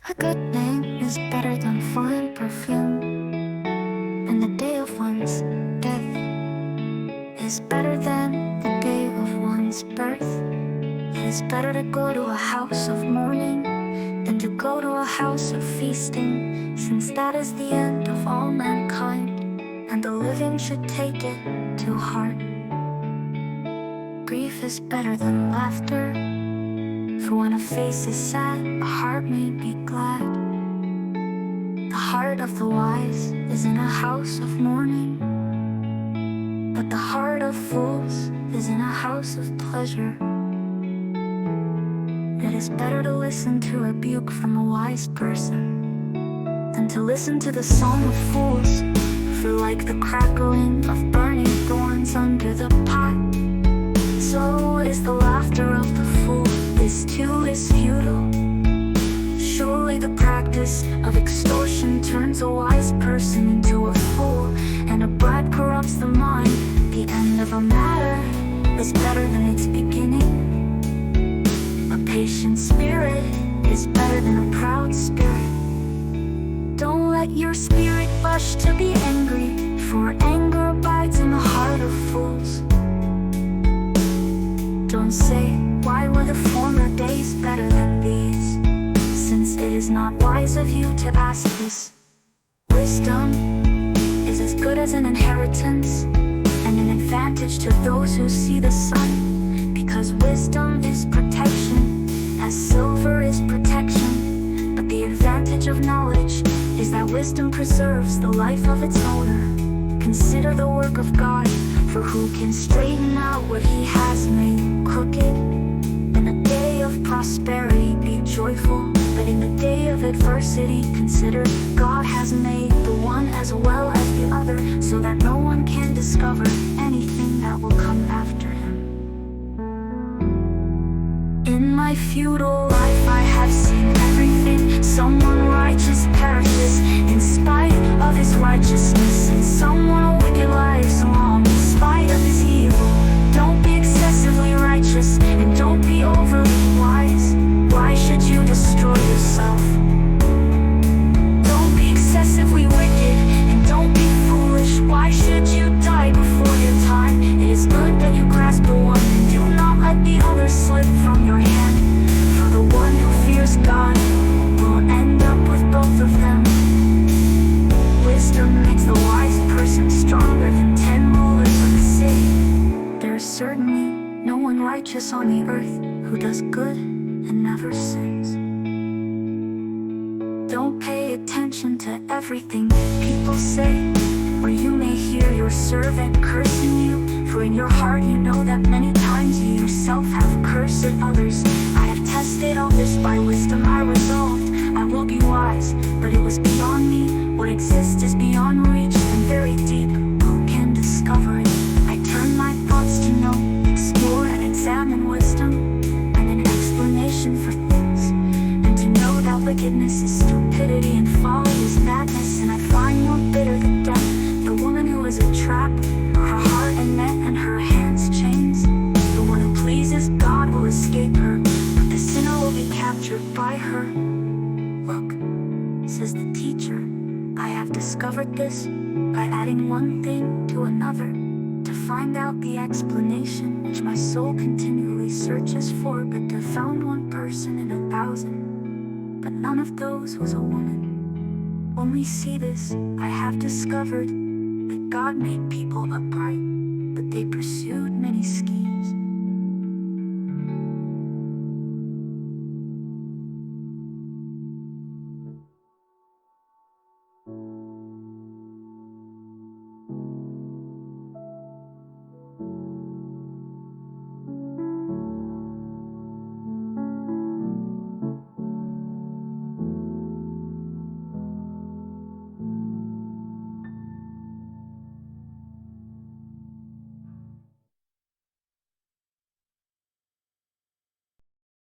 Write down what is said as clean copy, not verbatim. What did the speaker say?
A good name is better than fine perfume, and the day of one's death is better than the day of one's birth. It is better to go to a house of mourning than to go to a house of feasting, since that is the end of all mankind, and the living should take it to heart. Grief is better than laughter, for when a face is sad, a heart may be glad. The heart of the wise is in a house of mourning, but the heart of fools is in a house of pleasure. It is better to listen to rebuke from a wise person than to listen to the song of fools, for like the crackling of burning thorns under the pot, so is the laughter of the fool. This too is futile. Surely the practice of extortion turns a wise person into a fool, and a bribe corrupts the mind. The end of a matter is better than its beginning. A patient spirit is better than a proud spirit. Don't let your spirit rush to be angry, for anger abides in the heart of fools. Don't say, why were the former days better than these? Since it is not wise of you to ask this. Wisdom is as good as an inheritance, and an advantage to those who see the sun, because wisdom is protection, as silver is protection. But the advantage of knowledge is that wisdom preserves the life of its owner. Consider the work of God, for who can straighten out what he has made crooked? In the day of prosperity be joyful, but in the day of adversity consider God has made the one as well as the other, so that no one can discover anything that will come after him. In my futile life I have seen everything. Someone righteous perishes in spite of his righteousness, and someone wicked lives along in spite of his evil. Don't be excessively righteous, and don't be overly wise. Why should you destroy yourself? Don't be excessively wicked, and don't be foolish. Why should you die before your time? It is good that you grasp the one, and do not let the other slip from your hand. For the one who fears God will end up with both of them. Wisdom makes the wise person stronger than 10 rulers of a city. There is certainly no one righteous on the earth who does good and never sins. Don't pay attention to everything people say, or you may hear your servant cursing you, for in your heart you know that many times you yourself have cursed others. I have tested all this by wisdom. I resolved, I will be wise, but it was beyond me. What exists is beyond reach and very deep. Who can discover it? I turn my thoughts to know, explore and examine wisdom, and an explanation for things, and to know that wickedness is stupidity and folly is madness, and I find more bitter than death the woman who is a trap, her heart a net and her hands chains. The one who pleases God will escape her, but the sinner will be captured by her. Look, says the teacher, I have discovered this by adding one thing to another, to find out the explanation which my soul continually searches for, but to found one person in 1,000, but none of those was a woman. Only see this, I have discovered that God made people upright, but they pursued many schemes.